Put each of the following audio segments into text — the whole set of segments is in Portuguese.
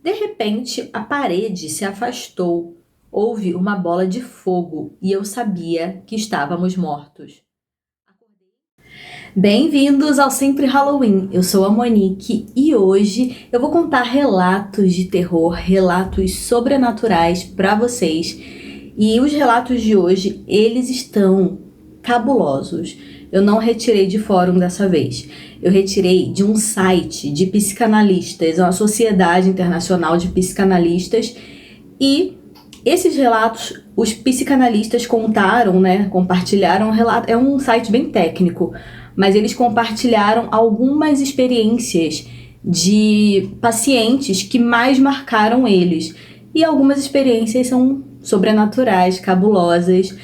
De repente, a parede se afastou. Houve uma bola de fogo e eu sabia que estávamos mortos. Bem-vindos ao Sempre Halloween. Eu sou a Monique e hoje eu vou contar relatos de terror, relatos sobrenaturais para vocês. E os relatos de hoje, eles estão cabulosos. Eu não retirei de fórum dessa vez. Eu retirei de um site de psicanalistas, uma sociedade internacional de psicanalistas, e esses relatos, os psicanalistas contaram, compartilharam relatos. É um site bem técnico, mas eles compartilharam algumas experiências de pacientes que mais marcaram eles. E algumas experiências são sobrenaturais, cabulosas,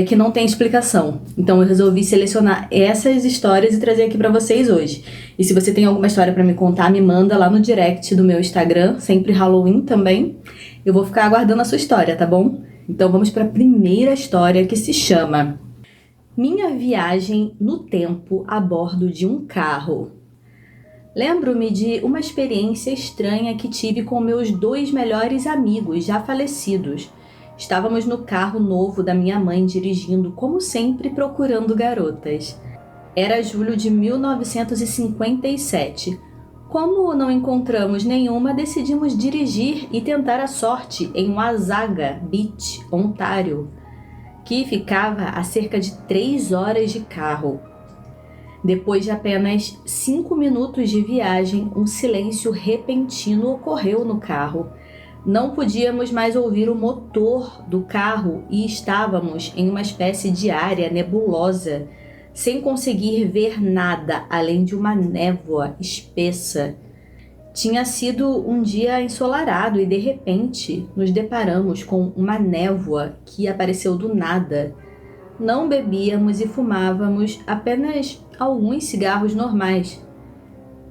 que não tem explicação. Então eu resolvi selecionar essas histórias e trazer aqui pra vocês hoje. E se você tem alguma história pra me contar, me manda lá no direct do meu Instagram, Sempre Halloween também. Eu vou ficar aguardando a sua história, tá bom? Então vamos pra primeira história, que se chama Minha Viagem no Tempo a Bordo de um Carro. Lembro-me de uma experiência estranha que tive com meus 2 melhores amigos já falecidos. Estávamos no carro novo da minha mãe dirigindo, como sempre, procurando garotas. Era julho de 1957. Como não encontramos nenhuma, decidimos dirigir e tentar a sorte em Wasaga Beach, Ontário, que ficava a cerca de 3 horas de carro. Depois de apenas 5 minutos de viagem, um silêncio repentino ocorreu no carro. Não podíamos mais ouvir o motor do carro e estávamos em uma espécie de área nebulosa, sem conseguir ver nada além de uma névoa espessa. Tinha sido um dia ensolarado e, de repente, nos deparamos com uma névoa que apareceu do nada. Não bebíamos e fumávamos apenas alguns cigarros normais.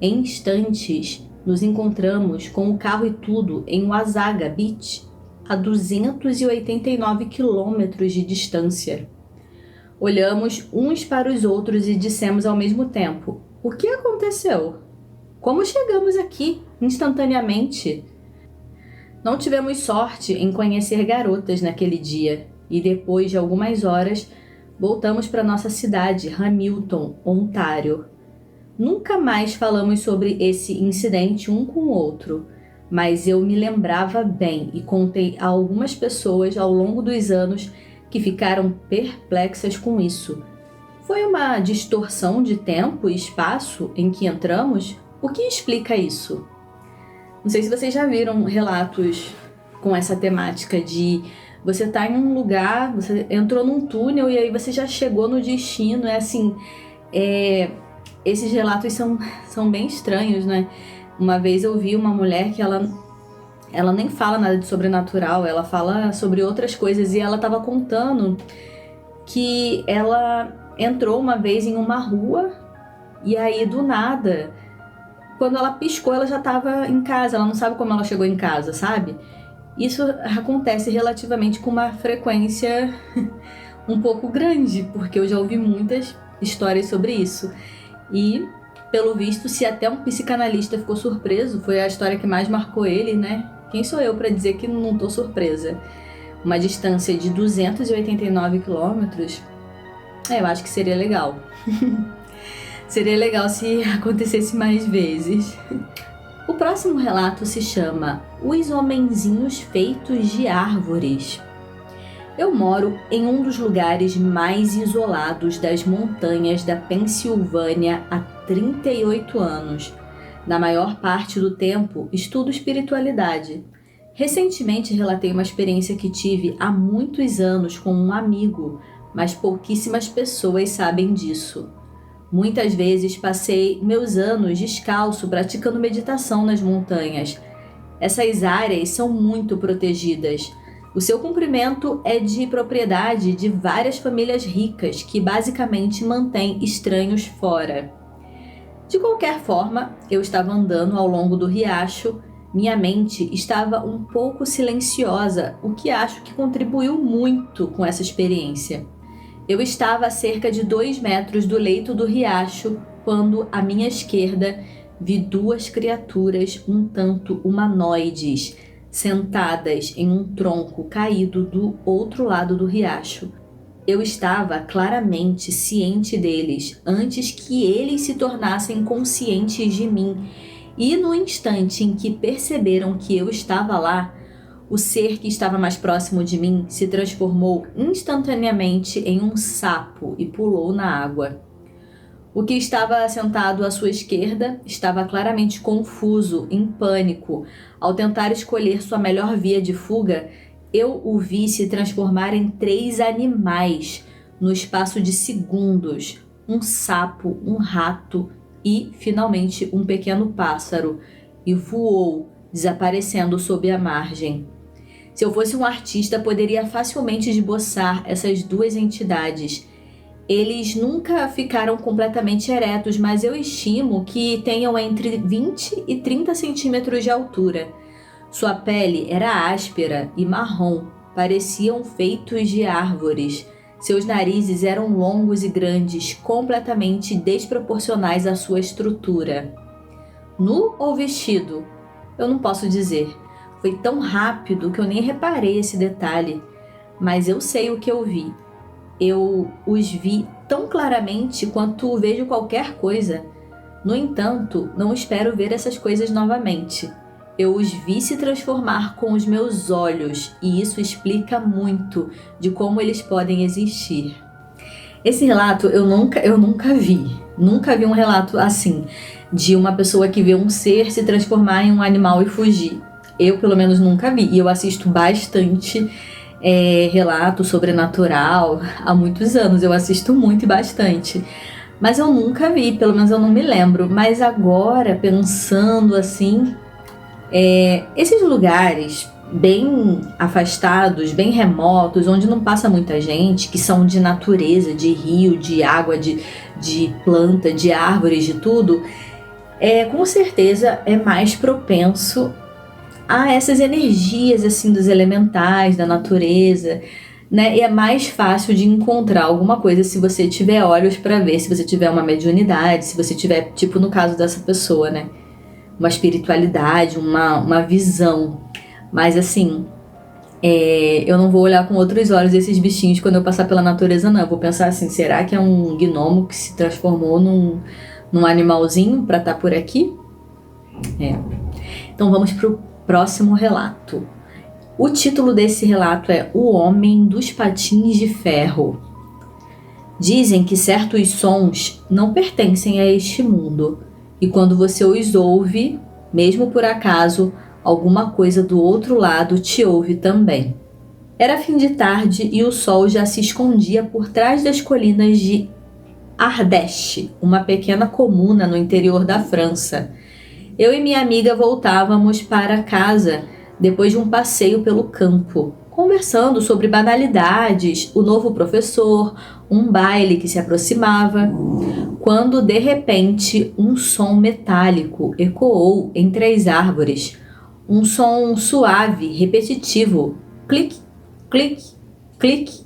Em instantes, nos encontramos com o carro e tudo em Wasaga Beach, a 289 quilômetros de distância. Olhamos uns para os outros e dissemos ao mesmo tempo: o que aconteceu? Como chegamos aqui instantaneamente? Não tivemos sorte em conhecer garotas naquele dia e depois de algumas horas voltamos para nossa cidade, Hamilton, Ontário. Nunca mais falamos sobre esse incidente um com o outro, mas eu me lembrava bem e contei a algumas pessoas ao longo dos anos que ficaram perplexas com isso. Foi uma distorção de tempo e espaço em que entramos? O que explica isso? Não sei se vocês já viram relatos com essa temática de você tá em um lugar, você entrou num túnel e aí você já chegou no destino. Esses relatos são bem estranhos, né? Uma vez eu vi uma mulher que ela nem fala nada de sobrenatural, ela fala sobre outras coisas, e ela estava contando que ela entrou uma vez em uma rua e aí do nada, quando ela piscou, ela já estava em casa, ela não sabe como ela chegou em casa, sabe? Isso acontece relativamente com uma frequência um pouco grande, porque eu já ouvi muitas histórias sobre isso. E, pelo visto, se até um psicanalista ficou surpreso, foi a história que mais marcou ele, né? Quem sou eu para dizer que não tô surpresa? Uma distância de 289 quilômetros, eu acho que seria legal. Seria legal se acontecesse mais vezes. O próximo relato se chama Os Homenzinhos Feitos de Árvores. Eu moro em um dos lugares mais isolados das montanhas da Pensilvânia há 38 anos. Na maior parte do tempo, estudo espiritualidade. Recentemente relatei uma experiência que tive há muitos anos com um amigo, mas pouquíssimas pessoas sabem disso. Muitas vezes passei meus anos descalço praticando meditação nas montanhas. Essas áreas são muito protegidas. O seu comprimento é de propriedade de várias famílias ricas que basicamente mantêm estranhos fora. De qualquer forma, eu estava andando ao longo do riacho. Minha mente estava um pouco silenciosa, o que acho que contribuiu muito com essa experiência. Eu estava a cerca de 2 metros do leito do riacho quando, à minha esquerda, vi duas criaturas um tanto humanoides, sentadas em um tronco caído do outro lado do riacho. Eu estava claramente ciente deles antes que eles se tornassem conscientes de mim, e no instante em que perceberam que eu estava lá, o ser que estava mais próximo de mim se transformou instantaneamente em um sapo e pulou na água. O que estava sentado à sua esquerda estava claramente confuso, em pânico. Ao tentar escolher sua melhor via de fuga, eu o vi se transformar em 3 animais no espaço de segundos: um sapo, um rato e, finalmente, um pequeno pássaro, e voou, desaparecendo sob a margem. Se eu fosse um artista, poderia facilmente esboçar essas duas entidades. Eles nunca ficaram completamente eretos, mas eu estimo que tenham entre 20 e 30 centímetros de altura. Sua pele era áspera e marrom, pareciam feitos de árvores. Seus narizes eram longos e grandes, completamente desproporcionais à sua estrutura. Nu ou vestido? Eu não posso dizer. Foi tão rápido que eu nem reparei esse detalhe, mas eu sei o que eu vi. Eu os vi tão claramente quanto vejo qualquer coisa. No entanto, não espero ver essas coisas novamente. Eu os vi se transformar com os meus olhos, e isso explica muito de como eles podem existir. Esse relato eu nunca vi. Nunca vi um relato assim, de uma pessoa que vê um ser se transformar em um animal e fugir. Eu, pelo menos, nunca vi. E eu assisto bastante relato sobrenatural há muitos anos. Eu assisto muito e bastante. Mas eu nunca vi, pelo menos eu não me lembro. Mas agora, pensando assim, esses lugares bem afastados, bem remotos, onde não passa muita gente, que são de natureza, de rio, de água, de planta, de árvores, de tudo, com certeza é mais propenso a essas energias assim dos elementais, da natureza, né? E é mais fácil de encontrar alguma coisa se você tiver olhos para ver, se você tiver uma mediunidade, se você tiver, tipo no caso dessa pessoa, né? Uma espiritualidade, uma visão. Mas assim, eu não vou olhar com outros olhos esses bichinhos quando eu passar pela natureza, não. Eu vou pensar assim, será que é um gnomo que se transformou num animalzinho para estar por aqui? Então vamos pro próximo relato. O título desse relato é O Homem dos Patins de Ferro. Dizem que certos sons não pertencem a este mundo, e quando você os ouve, mesmo por acaso, alguma coisa do outro lado te ouve também. Era fim de tarde e o sol já se escondia por trás das colinas de Ardèche, uma pequena comuna no interior da França. Eu e minha amiga voltávamos para casa depois de um passeio pelo campo, conversando sobre banalidades, o novo professor, um baile que se aproximava, quando de repente um som metálico ecoou entre as árvores. Um som suave, repetitivo, clique, clique, clique.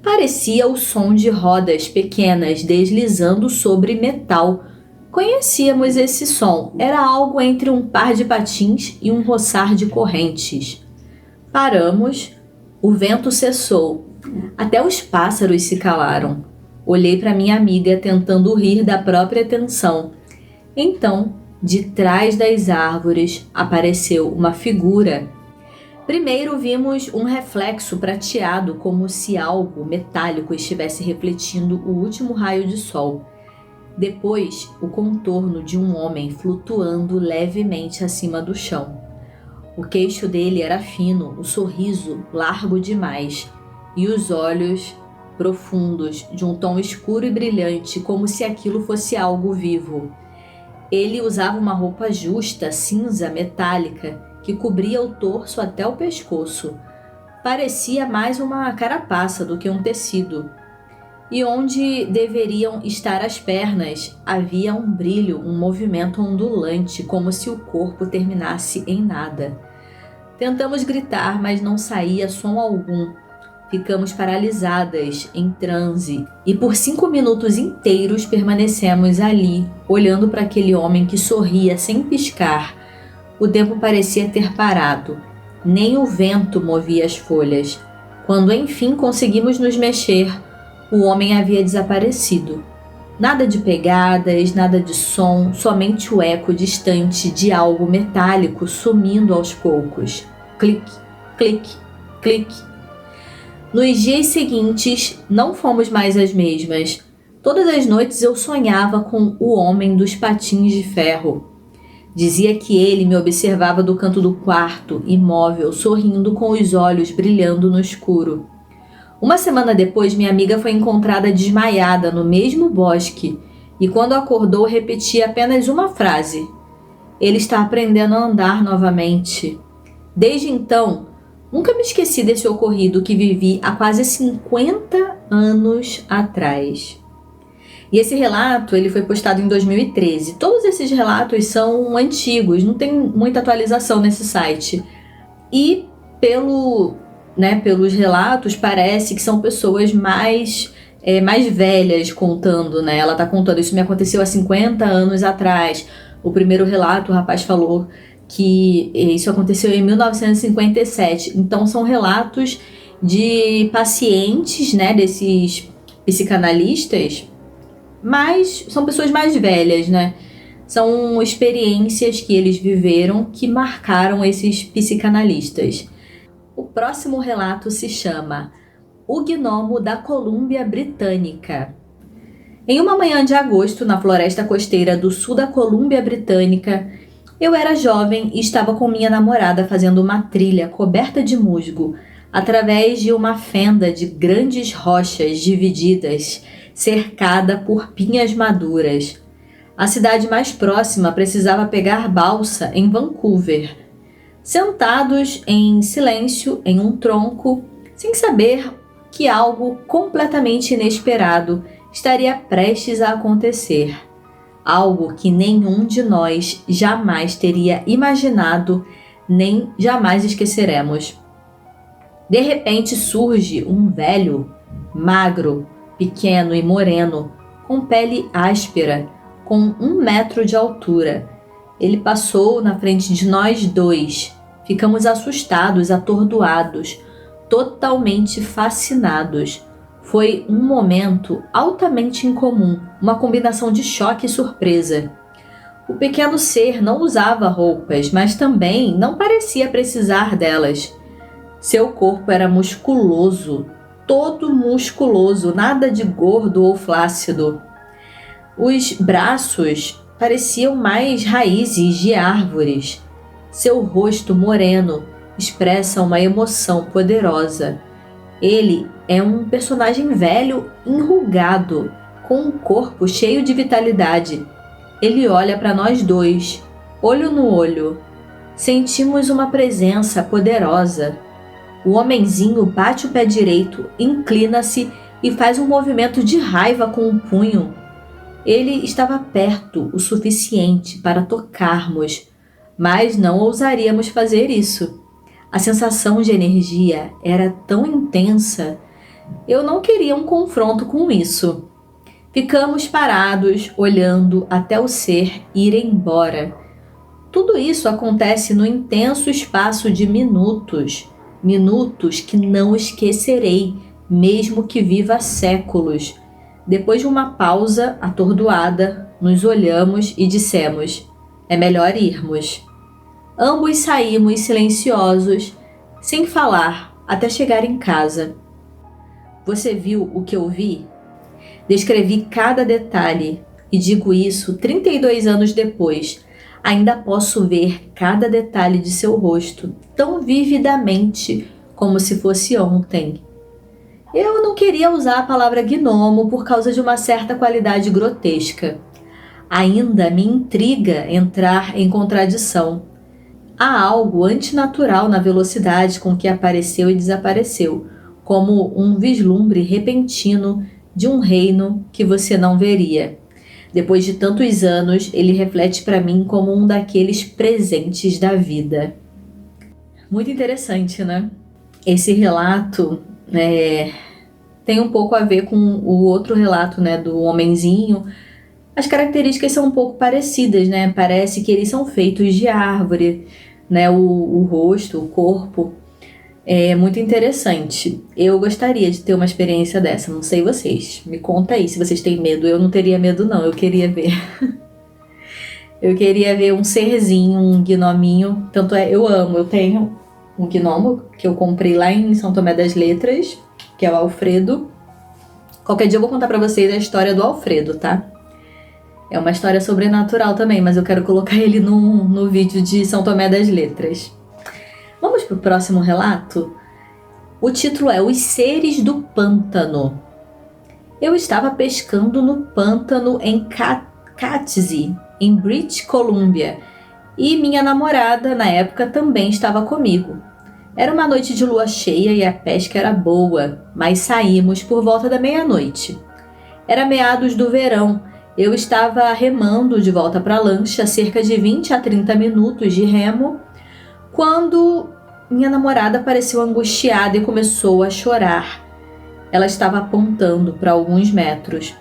Parecia o som de rodas pequenas deslizando sobre metal. Conhecíamos esse som, era algo entre um par de patins e um roçar de correntes. Paramos, o vento cessou, até os pássaros se calaram. Olhei para minha amiga tentando rir da própria tensão. Então, de trás das árvores, apareceu uma figura. Primeiro vimos um reflexo prateado, como se algo metálico estivesse refletindo o último raio de sol. Depois, o contorno de um homem flutuando levemente acima do chão. O queixo dele era fino, o sorriso largo demais, e os olhos profundos, de um tom escuro e brilhante, como se aquilo fosse algo vivo. Ele usava uma roupa justa, cinza, metálica, que cobria o torso até o pescoço. Parecia mais uma carapaça do que um tecido. E onde deveriam estar as pernas, havia um brilho, um movimento ondulante, como se o corpo terminasse em nada. Tentamos gritar, mas não saía som algum. Ficamos paralisadas, em transe, e por 5 minutos inteiros permanecemos ali, olhando para aquele homem que sorria sem piscar. O tempo parecia ter parado, nem o vento movia as folhas. Quando enfim conseguimos nos mexer, o homem havia desaparecido. Nada de pegadas, nada de som, somente o eco distante de algo metálico sumindo aos poucos. Clique, clique, clique. Nos dias seguintes, não fomos mais as mesmas. Todas as noites eu sonhava com o homem dos patins de ferro. Dizia que ele me observava do canto do quarto, imóvel, sorrindo com os olhos brilhando no escuro. Uma semana depois, minha amiga foi encontrada desmaiada no mesmo bosque e quando acordou repetia apenas uma frase: "Ele está aprendendo a andar novamente." Desde então, nunca me esqueci desse ocorrido que vivi há quase 50 anos atrás. E esse relato ele foi postado em 2013. Todos esses relatos são antigos, não tem muita atualização nesse site. E pelos relatos, parece que são pessoas mais velhas contando, né? Ela está contando, isso me aconteceu há 50 anos atrás. O primeiro relato, o rapaz falou que isso aconteceu em 1957. Então, são relatos de pacientes, né, desses psicanalistas, mas são pessoas mais velhas, né? São experiências que eles viveram que marcaram esses psicanalistas. O próximo relato se chama O Gnomo da Colômbia Britânica. Em uma manhã de agosto, na floresta costeira do sul da Colômbia Britânica, eu era jovem e estava com minha namorada fazendo uma trilha coberta de musgo, através de uma fenda de grandes rochas divididas, cercada por pinhas maduras. A cidade mais próxima precisava pegar balsa em Vancouver. Sentados em silêncio em um tronco, sem saber que algo completamente inesperado estaria prestes a acontecer. Algo que nenhum de nós jamais teria imaginado, nem jamais esqueceremos. De repente surge um velho, magro, pequeno e moreno, com pele áspera, com 1 metro de altura. Ele passou na frente de nós dois. Ficamos assustados, atordoados, totalmente fascinados. Foi um momento altamente incomum, uma combinação de choque e surpresa. O pequeno ser não usava roupas, mas também não parecia precisar delas. Seu corpo era musculoso, todo musculoso, nada de gordo ou flácido. Os braços pareciam mais raízes de árvores. Seu rosto moreno expressa uma emoção poderosa. Ele é um personagem velho, enrugado, com um corpo cheio de vitalidade. Ele olha para nós dois, olho no olho. Sentimos uma presença poderosa. O homenzinho bate o pé direito, inclina-se e faz um movimento de raiva com o punho. Ele estava perto o suficiente para tocarmos, mas não ousaríamos fazer isso. A sensação de energia era tão intensa. Eu não queria um confronto com isso. Ficamos parados, olhando até o ser ir embora. Tudo isso acontece no intenso espaço de minutos. Minutos que não esquecerei, mesmo que viva séculos. Depois de uma pausa atordoada, nos olhamos e dissemos: é melhor irmos. Ambos saímos silenciosos, sem falar, até chegar em casa. Você viu o que eu vi? Descrevi cada detalhe, e digo isso 32 anos depois. Ainda posso ver cada detalhe de seu rosto, tão vividamente como se fosse ontem. Eu não queria usar a palavra gnomo por causa de uma certa qualidade grotesca. Ainda me intriga entrar em contradição. Há algo antinatural na velocidade com que apareceu e desapareceu, como um vislumbre repentino de um reino que você não veria. Depois de tantos anos, ele reflete para mim como um daqueles presentes da vida. Muito interessante, né? Esse relato Tem um pouco a ver com o outro relato, né, do homenzinho. As características são um pouco parecidas, né? Parece que eles são feitos de árvore, né? O rosto, o corpo. É muito interessante. Eu gostaria de ter uma experiência dessa. Não sei vocês. Me conta aí se vocês têm medo. Eu não teria medo, não. Eu queria ver. Eu queria ver um serzinho, um gnominho. Tanto é, eu amo. Eu tenho um gnomo que eu comprei lá em São Tomé das Letras, que é o Alfredo. Qualquer dia eu vou contar pra vocês a história do Alfredo, tá? É uma história sobrenatural também, mas eu quero colocar ele no vídeo de São Tomé das Letras. Vamos pro próximo relato? O título é Os Seres do Pântano. Eu estava pescando no pântano em Catesy, em British Columbia, e minha namorada, na época, também estava comigo. Era uma noite de lua cheia e a pesca era boa, mas saímos por volta da meia-noite. Era meados do verão. Eu estava remando de volta para a lancha, cerca de 20 a 30 minutos de remo, quando minha namorada pareceu angustiada e começou a chorar. Ela estava apontando para alguns metros.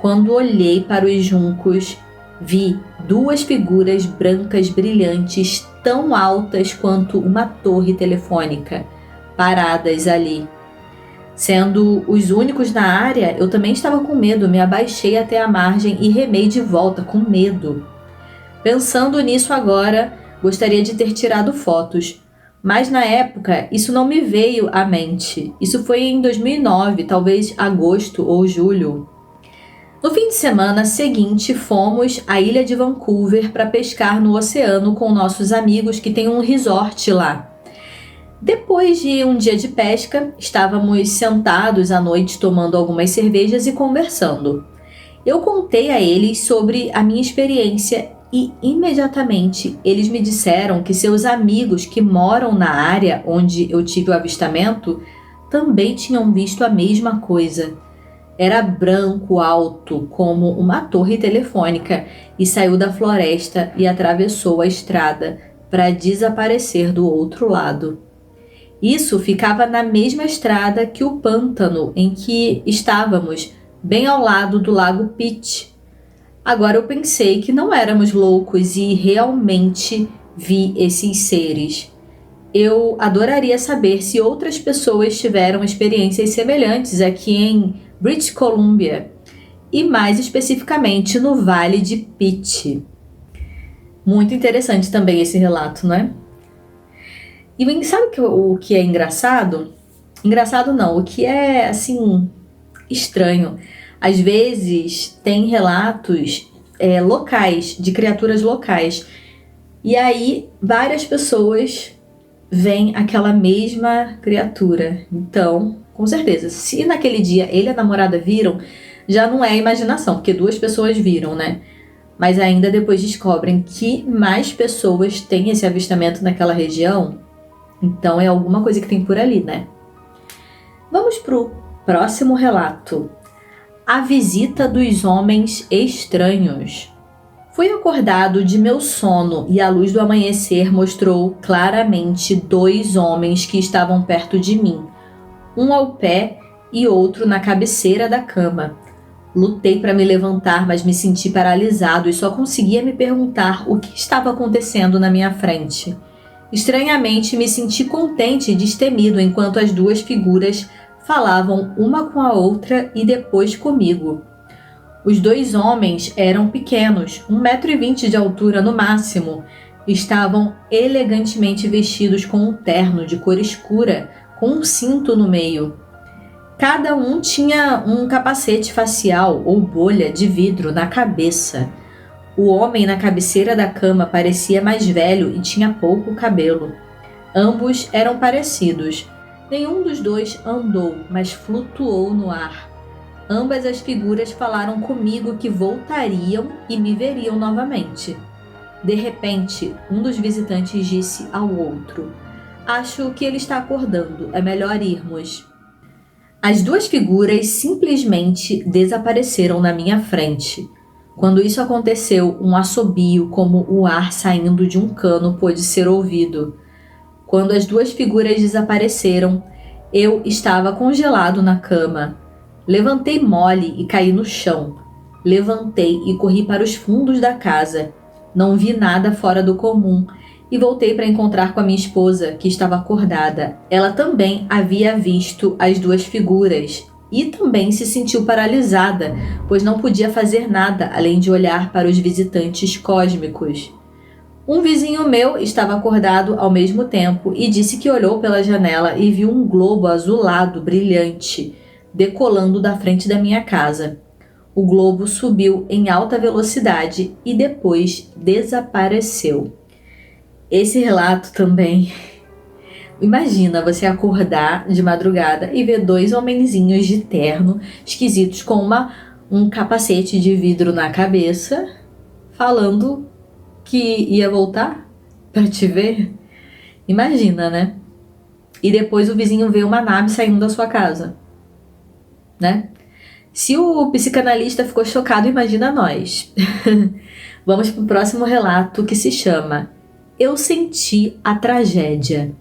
Quando olhei para os juncos, vi duas figuras brancas brilhantes tão altas quanto uma torre telefônica, paradas ali. Sendo os únicos na área, eu também estava com medo, me abaixei até a margem e remei de volta com medo. Pensando nisso agora, gostaria de ter tirado fotos, mas na época isso não me veio à mente. Isso foi em 2009, talvez agosto ou julho. No fim de semana seguinte, fomos à ilha de Vancouver para pescar no oceano com nossos amigos que têm um resort lá. Depois de um dia de pesca, estávamos sentados à noite tomando algumas cervejas e conversando. Eu contei a eles sobre a minha experiência e imediatamente eles me disseram que seus amigos que moram na área onde eu tive o avistamento também tinham visto a mesma coisa. Era branco, alto, como uma torre telefônica e saiu da floresta e atravessou a estrada para desaparecer do outro lado. Isso ficava na mesma estrada que o pântano em que estávamos, bem ao lado do lago Pitt. Agora eu pensei que não éramos loucos e realmente vi esses seres. Eu adoraria saber se outras pessoas tiveram experiências semelhantes aqui em British Columbia e mais especificamente no Vale de Pitt. Muito interessante também esse relato, não é? E sabe o que é engraçado? Engraçado não, o que é, assim, estranho. Às vezes tem relatos locais, de criaturas locais. E aí várias pessoas veem aquela mesma criatura. Então, com certeza, se naquele dia ele e a namorada viram, já não é imaginação, porque duas pessoas viram, né? Mas ainda depois descobrem que mais pessoas têm esse avistamento naquela região. Então é alguma coisa que tem por ali, né? Vamos pro próximo relato. A visita dos homens estranhos. Fui acordado de meu sono e a luz do amanhecer mostrou claramente dois homens que estavam perto de mim, um ao pé e outro na cabeceira da cama. Lutei para me levantar, mas me senti paralisado e só conseguia me perguntar o que estava acontecendo na minha frente. Estranhamente, me senti contente e destemido enquanto as duas figuras falavam uma com a outra e depois comigo. Os dois homens eram pequenos, 1,20 m de altura no máximo. Estavam elegantemente vestidos com um terno de cor escura, com um cinto no meio. Cada um tinha um capacete facial ou bolha de vidro na cabeça. O homem na cabeceira da cama parecia mais velho e tinha pouco cabelo. Ambos eram parecidos. Nenhum dos dois andou, mas flutuou no ar. Ambas as figuras falaram comigo que voltariam e me veriam novamente. De repente, um dos visitantes disse ao outro: "Acho que ele está acordando, é melhor irmos." As duas figuras simplesmente desapareceram na minha frente. Quando isso aconteceu, um assobio como o ar saindo de um cano pôde ser ouvido. Quando as duas figuras desapareceram, Eu estava congelado na cama. Levantei mole e caí no chão. Levantei e corri para os fundos da casa. Não vi nada fora do comum e voltei para encontrar com a minha esposa, que estava acordada. Ela também havia visto as duas figuras e também se sentiu paralisada, pois não podia fazer nada além de olhar para os visitantes cósmicos. Um vizinho meu estava acordado ao mesmo tempo e disse que olhou pela janela e viu um globo azulado brilhante decolando da frente da minha casa. O globo subiu em alta velocidade e depois desapareceu. Esse relato também. Imagina você acordar de madrugada e ver dois homenzinhos de terno esquisitos com um capacete de vidro na cabeça falando que ia voltar para te ver. Imagina, né? E depois o vizinho vê uma nave saindo da sua casa, né? Se o psicanalista ficou chocado, imagina nós. Vamos para o próximo relato, que se chama Eu Senti a Tragédia.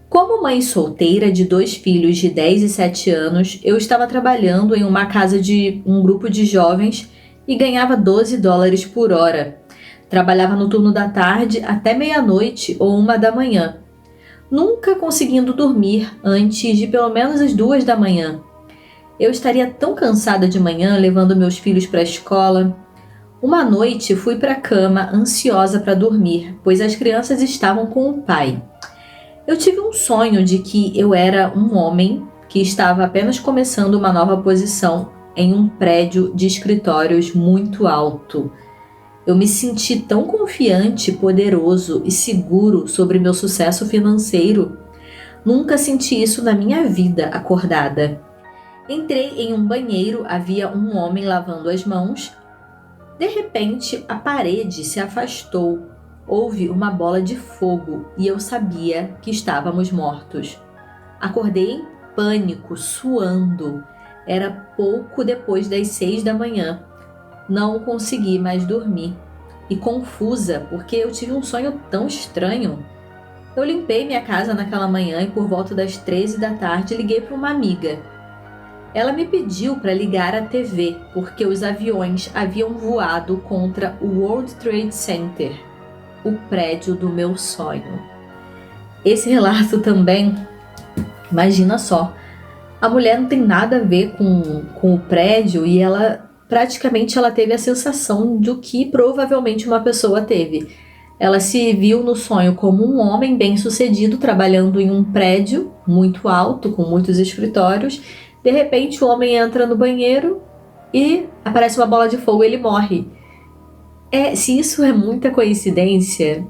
Como mãe solteira de 2 filhos de 10 e 7 anos, eu estava trabalhando em uma casa de um grupo de jovens e ganhava $12 por hora. Trabalhava no turno da tarde até meia-noite ou 1 da manhã, nunca conseguindo dormir antes de pelo menos as 2 da manhã. Eu estaria tão cansada de manhã levando meus filhos para a escola. Uma noite fui para a cama ansiosa para dormir, pois as crianças estavam com o pai. Eu tive um sonho de que eu era um homem que estava apenas começando uma nova posição em um prédio de escritórios muito alto. Eu me senti tão confiante, poderoso e seguro sobre meu sucesso financeiro. Nunca senti isso na minha vida acordada. Entrei em um banheiro, havia um homem lavando as mãos. De repente, a parede se afastou. Houve uma bola de fogo e eu sabia que estávamos mortos. Acordei em pânico, suando. Era pouco depois das 6 da manhã. Não consegui mais dormir. E confusa, porque eu tive um sonho tão estranho. Eu limpei minha casa naquela manhã e por volta das 13 da tarde liguei para uma amiga. Ela me pediu para ligar a TV, porque os aviões haviam voado contra o World Trade Center, o prédio do meu sonho. Esse relato também, imagina só, a mulher não tem nada a ver com o prédio e ela teve a sensação do que provavelmente uma pessoa teve. Ela se viu no sonho como um homem bem-sucedido trabalhando em um prédio muito alto, com muitos escritórios. De repente o homem entra no banheiro e aparece uma bola de fogo e ele morre. Se isso é muita coincidência,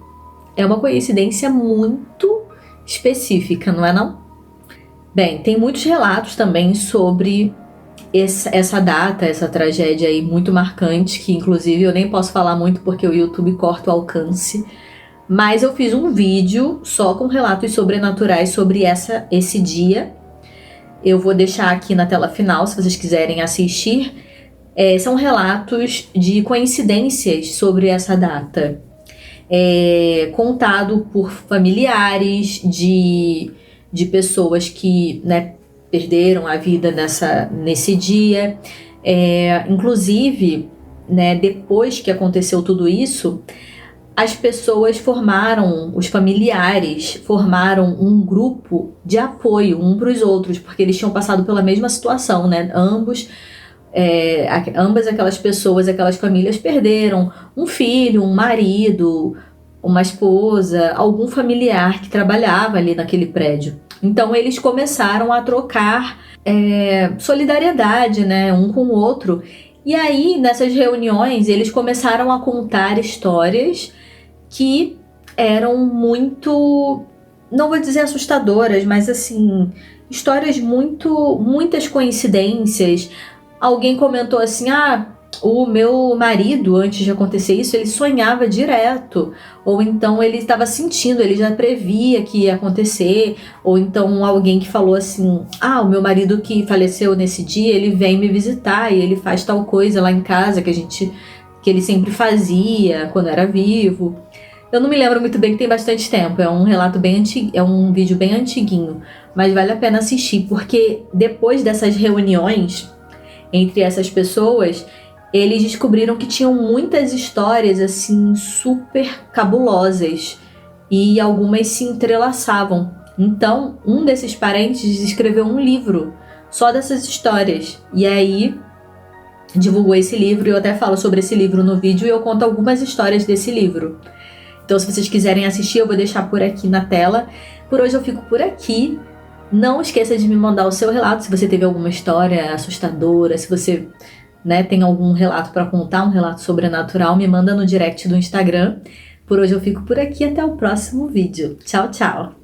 é uma coincidência muito específica, não é não? Bem, tem muitos relatos também sobre essa data, essa tragédia aí muito marcante, que inclusive eu nem posso falar muito porque o YouTube corta o alcance, mas eu fiz um vídeo só com relatos sobrenaturais sobre esse dia. Eu vou deixar aqui na tela final, se vocês quiserem assistir. São relatos de coincidências sobre essa data. Contado por familiares de pessoas que, né, perderam a vida nesse dia. Inclusive, né, depois que aconteceu tudo isso, as pessoas os familiares formaram um grupo de apoio um para os outros, porque eles tinham passado pela mesma situação, né? Ambas aquelas pessoas, aquelas famílias perderam um filho, um marido, uma esposa, algum familiar que trabalhava ali naquele prédio. Então eles começaram a trocar solidariedade, né, um com o outro. E aí, nessas reuniões, eles começaram a contar histórias que eram muito, não vou dizer assustadoras, mas assim, histórias muitas coincidências. Alguém comentou assim, o meu marido, antes de acontecer isso, ele sonhava direto. Ou então ele estava sentindo, ele já previa que ia acontecer. Ou então alguém que falou assim, o meu marido que faleceu nesse dia, ele vem me visitar e ele faz tal coisa lá em casa que ele sempre fazia quando era vivo. Eu não me lembro muito bem, que tem bastante tempo. É um relato bem antigo, é um vídeo bem antiguinho. mas vale a pena assistir, porque depois dessas reuniões entre essas pessoas, eles descobriram que tinham muitas histórias assim super cabulosas e algumas se entrelaçavam. Então, um desses parentes escreveu um livro só dessas histórias. E aí divulgou esse livro, e eu até falo sobre esse livro no vídeo e eu conto algumas histórias desse livro. Então, se vocês quiserem assistir, eu vou deixar por aqui na tela. Por hoje eu fico por aqui. Não esqueça de me mandar o seu relato, se você teve alguma história assustadora, se você, né, tem algum relato para contar, um relato sobrenatural, me manda no direct do Instagram. Por hoje eu fico por aqui, até o próximo vídeo. Tchau, tchau!